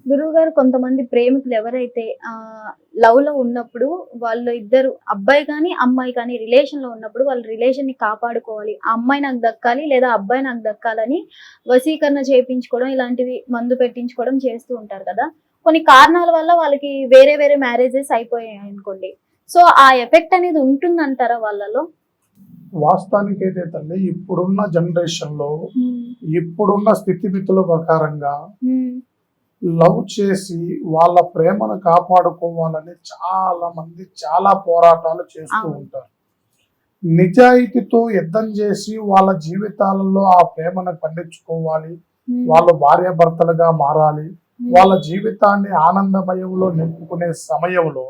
గురువుగారు కొంతమంది ప్రేమికులు ఎవరైతే లవ్ లో ఉన్నప్పుడు వాళ్ళు ఇద్దరు అబ్బాయి కానీ అమ్మాయి కానీ రిలేషన్ లో ఉన్నప్పుడు వాళ్ళ రిలేషన్ ని కాపాడుకోవాలి, ఆ అమ్మాయి నాకు దక్కాలి లేదా అబ్బాయి నాకు దక్కాలని వశీకరణ చేయించుకోవడం ఇలాంటివి మందు పెట్టించుకోవడం చేస్తూ ఉంటారు కదా. కొన్ని కారణాల వల్ల వాళ్ళకి వేరే వేరే మ్యారేజెస్ అయిపోయాయి అనుకోండి. సో ఆ ఎఫెక్ట్ అనేది ఉంటుందంటారా వాళ్ళలో? వాస్తవానికి అయితే తల్లి ఇప్పుడున్న జనరేషన్ లో ఇప్పుడున్న స్థితిగతుల ప్రకారంగా లవ్ చేసి వాళ్ళ ప్రేమను కాపాడుకోవాలని చాలా మంది చాలా పోరాటాలు చేస్తూ ఉంటారు. నిజాయితీతో యుద్ధం చేసి వాళ్ళ జీవితాలలో ఆ ప్రేమను పండించుకోవాలి, వాళ్ళు భార్యాభర్తలుగా మారాలి, వాళ్ళ జీవితాన్ని ఆనందమయంలో నింపుకునే సమయంలో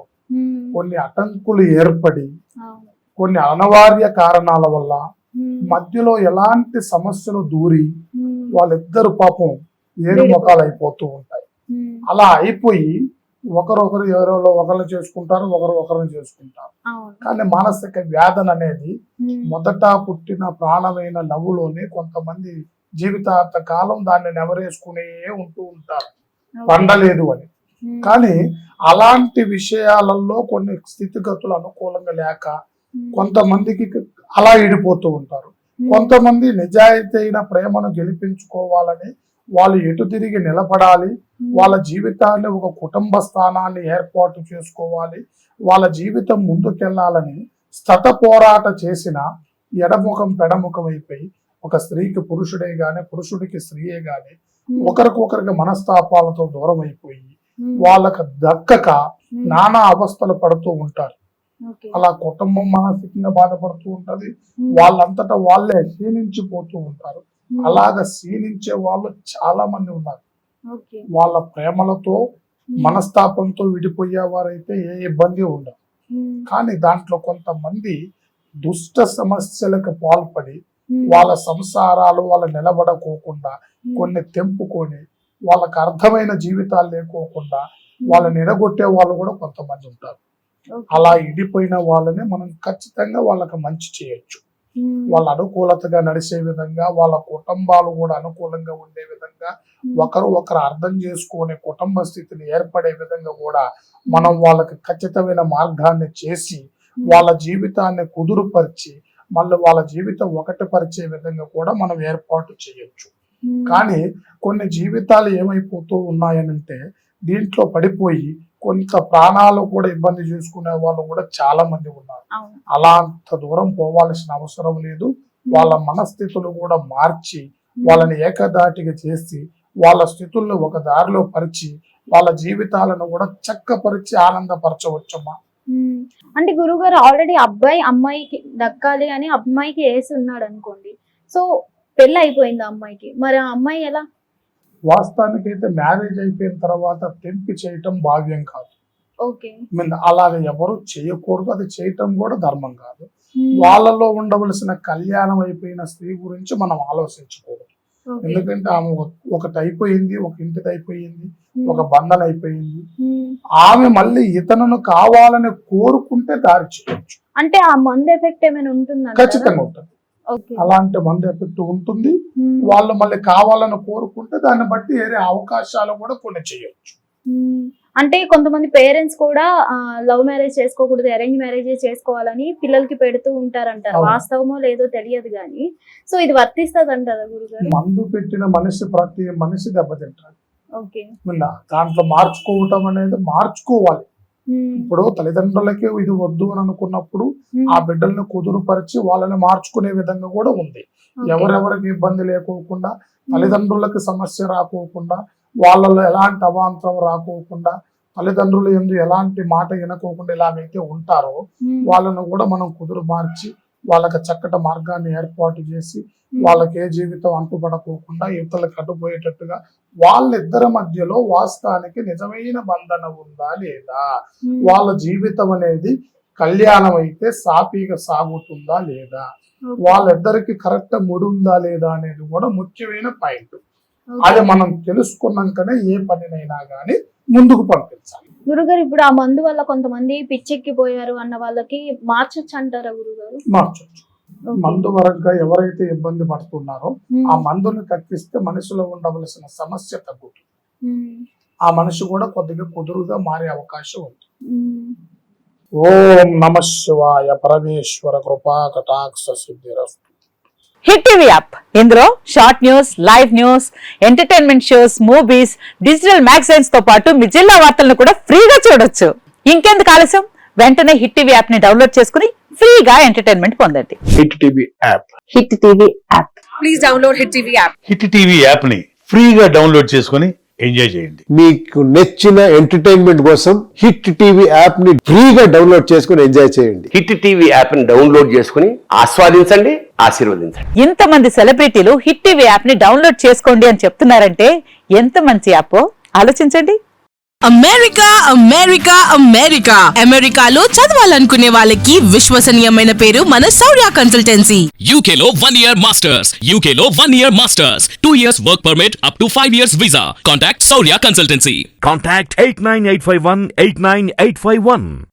కొన్ని అటంకులు ఏర్పడి కొన్ని అనివార్య కారణాల వల్ల మధ్యలో ఎలాంటి సమస్యలు దూరి వాళ్ళిద్దరు పాపం ఏడు ముఖాలు అయిపోతూ ఉంటాయి. అలా అయిపోయి ఒకరొకరు ఎవరో ఒకరిని చేసుకుంటారు, ఒకరు ఒకరిని చేసుకుంటారు. కానీ మానసిక వ్యాధన అనేది మొదట పుట్టిన ప్రాణమైన లవ్వులోనే కొంతమంది జీవితాంత కాలం దాన్ని నెవరేసుకునే ఉంటూ ఉంటారు పండలేదు అని. కానీ అలాంటి విషయాలలో కొన్ని స్థితిగతులు అనుకూలంగా లేక కొంతమందికి అలా ఇడిపోతూ ఉంటారు. కొంతమంది నిజాయితీ అయిన ప్రేమను గెలిపించుకోవాలని వాళ్ళు ఎటు తిరిగి నిలబడాలి, వాళ్ళ జీవితాన్ని ఒక కుటుంబ స్థానాన్ని ఏర్పాటు చేసుకోవాలి, వాళ్ళ జీవితం ముందుకెళ్లాలని స్తత పోరాట చేసిన ఎడముఖం పెడముఖం అయిపోయి ఒక స్త్రీకి పురుషుడే గాని పురుషుడికి స్త్రీయే గాని ఒకరికొకరికి మనస్తాపాలతో దూరం అయిపోయి వాళ్ళకు దక్కక నానా అవస్థలు పడుతూ ఉంటారు. అలా కుటుంబం మానసికంగా బాధపడుతూ ఉంటది, వాళ్ళంతటా వాళ్ళే క్షీణించిపోతూ ఉంటారు. అలాగ క్షీణించే వాళ్ళు చాలా మంది ఉన్నారు. వాళ్ళ ప్రేమలతో మనస్తాపంతో విడిపోయేవారైతే ఏ ఇబ్బంది ఉండదు. కానీ దాంట్లో కొంతమంది దుష్ట సమస్యలకు పాల్పడి వాళ్ళ సంసారాలు వాళ్ళ నిలబడకోకుండా కొన్ని తెంపుకొని వాళ్ళకి అర్థమైన జీవితాలు లేకోకుండా వాళ్ళని ఎడగొట్టే వాళ్ళు కూడా కొంతమంది ఉంటారు. అలా ఇడిపోయిన వాళ్ళని మనం ఖచ్చితంగా వాళ్ళకి మంచి చేయొచ్చు. వాళ్ళ అనుకూలతగా నడిచే విధంగా, వాళ్ళ కుటుంబాలు కూడా అనుకూలంగా ఉండే విధంగా, ఒకరు అర్థం చేసుకునే కుటుంబ స్థితిని ఏర్పడే విధంగా కూడా మనం వాళ్ళకి ఖచ్చితమైన మార్గాన్ని చేసి వాళ్ళ జీవితాన్ని కుదురుపరిచి మళ్ళీ వాళ్ళ జీవితం ఒకటి పరిచే విధంగా కూడా మనం ఏర్పాటు చేయొచ్చు. కానీ కొన్ని జీవితాలు ఏమైపోతూ ఉన్నాయనంటే దీంట్లో పడిపోయి కొంత ప్రాణాలు కూడా ఇబ్బంది చేసుకునే వాళ్ళు కూడా చాలా మంది ఉన్నారు. అలా అంత దూరం పోవాల్సిన అవసరం లేదు. వాళ్ళ మనస్థితులు కూడా మార్చి వాళ్ళని ఏకదాటిగా చేసి వాళ్ళ స్థితులను ఒక దారిలో పరిచి వాళ్ళ జీవితాలను కూడా చక్కపరిచి ఆనందపరచవచ్చమ్మా. అంటే గురుగారు ఆల్రెడీ అబ్బాయి అమ్మాయికి దక్కాలి అని అమ్మాయికి వేసి ఉన్నాడు అనుకోండి, సో పెళ్ళి అయిపోయింది అమ్మాయికి, మరి ఆ అమ్మాయి ఎలా? వాస్తవానికి అయితే మ్యారేజ్ అయిపోయిన తర్వాత తెంపి చేయటం భావ్యం కాదు. ఓకే, అలాగ ఎవరు చేయకూడదు, అది చేయటం కూడా ధర్మం కాదు. వాళ్ళలో ఉండవలసిన కళ్యాణం అయిపోయిన స్త్రీ గురించి మనం ఆలోచించకూడదు. ఎందుకంటే ఆమె ఒకటి అయిపోయింది, ఒక ఇంటిది అయిపోయింది, ఒక బంధన అయిపోయింది. ఆమె మళ్ళీ ఇతను కావాలని కోరుకుంటే దారి చేయొచ్చు. అంటే ఆ మందు ఎఫెక్ట్ ఏమైనా ఉంటుందా? ఖచ్చితంగా ఉంటుంది. అలాంటి మందు ఎఫెక్ట్ ఉంటుంది. వాళ్ళు మళ్ళీ కావాలని కోరుకుంటే దాన్ని బట్టి వేరే అవకాశాలు కూడా కొన్ని చేయొచ్చు. అంటే కొంతమంది పేరెంట్స్ కూడా లవ్ మ్యారేజ్ చేసుకోకూడదు, అరేంజ్ మ్యారేజ్ చేసుకోవాలని పిల్లలకి పెడుతూ ఉంటారంటారు. వాస్తవమో లేదో తెలియదు కానీ, సో ఇది వర్తిస్తుంది అంటారా గురుగారు? మందు పెట్టిన మనిషి ప్రతి మనిషి దెబ్బతింటాడు. ఓకే, దాంట్లో మార్చుకోవటం అనేది మార్చుకోవాలి. ఇప్పుడు తల్లిదండ్రులకి ఇది వద్దు అని అనుకున్నప్పుడు ఆ బిడ్డల్ని కుదురుపరిచి వాళ్ళని మార్చుకునే విధంగా కూడా ఉంది. ఎవరెవరికి ఇబ్బంది లేకోకుండా, తల్లిదండ్రులకు సమస్య రాకోకుండా, వాళ్ళలో ఎలాంటి అవాంతరం రాకోకుండా, తల్లిదండ్రులు ఎందు ఎలాంటి మాట వినకోకుండా ఇలాగైతే ఉంటారో వాళ్ళను కూడా మనం కుదురు మార్చి వాళ్ళకి చక్కటి మార్గాన్ని ఏర్పాటు చేసి వాళ్ళకి ఏ జీవితం అంటుపడకోకుండా ఇతరులకు అడ్డుపోయేటట్టుగా వాళ్ళిద్దరి మధ్యలో వాస్తవానికి నిజమైన బంధన ఉందా లేదా, వాళ్ళ జీవితం అనేది కళ్యాణం అయితే సాఫీగా సాగుతుందా లేదా, వాళ్ళిద్దరికి కరెక్ట్ ముడుందా లేదా అనేది కూడా ముఖ్యమైన పాయింట్. అది మనం తెలుసుకున్నాకనే ఏ పనినైనా గానీ ముందుకు పంపించాలి. గురుగారు ఇప్పుడు ఆ మందు వల్ల కొంతమంది పిచ్చెక్కిపోయారు అన్న వాళ్ళకి మార్చొచ్చు అంటారా గురుగారు? మార్చొచ్చు. మందు వరంగా ఎవరైతే ఇబ్బంది పడుతున్నారో ఆ మందుని తగ్గిస్తే మనిషిలో ఉండవలసిన సమస్య తగ్గుతుంది. ఆ మనిషి కూడా కొద్దిగా కుదురుగా మారే అవకాశం ఉంది. ఓం నమ శివాయ. పరమేశ్వర కృపా కటాక్ష సిద్ధిరస్తు. హిట్ టీవీ యాప్ ఇందులో short news, live news, entertainment shows, movies, digital magazines తో పాటు మీ జిల్లా వార్తలను కూడా ఫ్రీగా చూడొచ్చు. ఇంకెందుకు ఆలస్యం, వెంటనే హిట్ టీవీ యాప్ ని డౌన్లోడ్ చేసుకుని ఫ్రీగా ఎంటర్టైన్మెంట్ పొందండి. Hit TV app. Hit TV app. Please download Hit TV app. Hit TV app ని ఫ్రీగా డౌన్లోడ్ చేసుకుని ఎంజాయ్ చేయండి. మీకు నచ్చిన ఎంటర్టైన్మెంట్ కోసం హిట్ టీవీ యాప్ ని ఫ్రీగా డౌన్లోడ్ చేసుకుని ఎంజాయ్ చేయండి. హిట్ టీవీ యాప్ ని డౌన్లోడ్ చేసుకుని ఆస్వాదించండి, ఆశీర్వదించండి. ఇంతమంది సెలబ్రిటీలు హిట్ టీవీ యాప్ ని డౌన్లోడ్ చేసుకోండి అని చెప్తున్నారంటే ఎంత మంచి యాప్ ఆలోచించండి. అమెరికా అమెరికా అమెరికా అమెరికాలో చదవాలనుకునే వాళ్ళకి విశ్వసనీయమైన పేరు మన శౌర్య కన్సల్టెన్సీ. UK లో 1 year masters. UK లో 1 year masters. 2 years work permit up to 5 years visa. Contact Saurya Consultancy. Contact 89851 89851.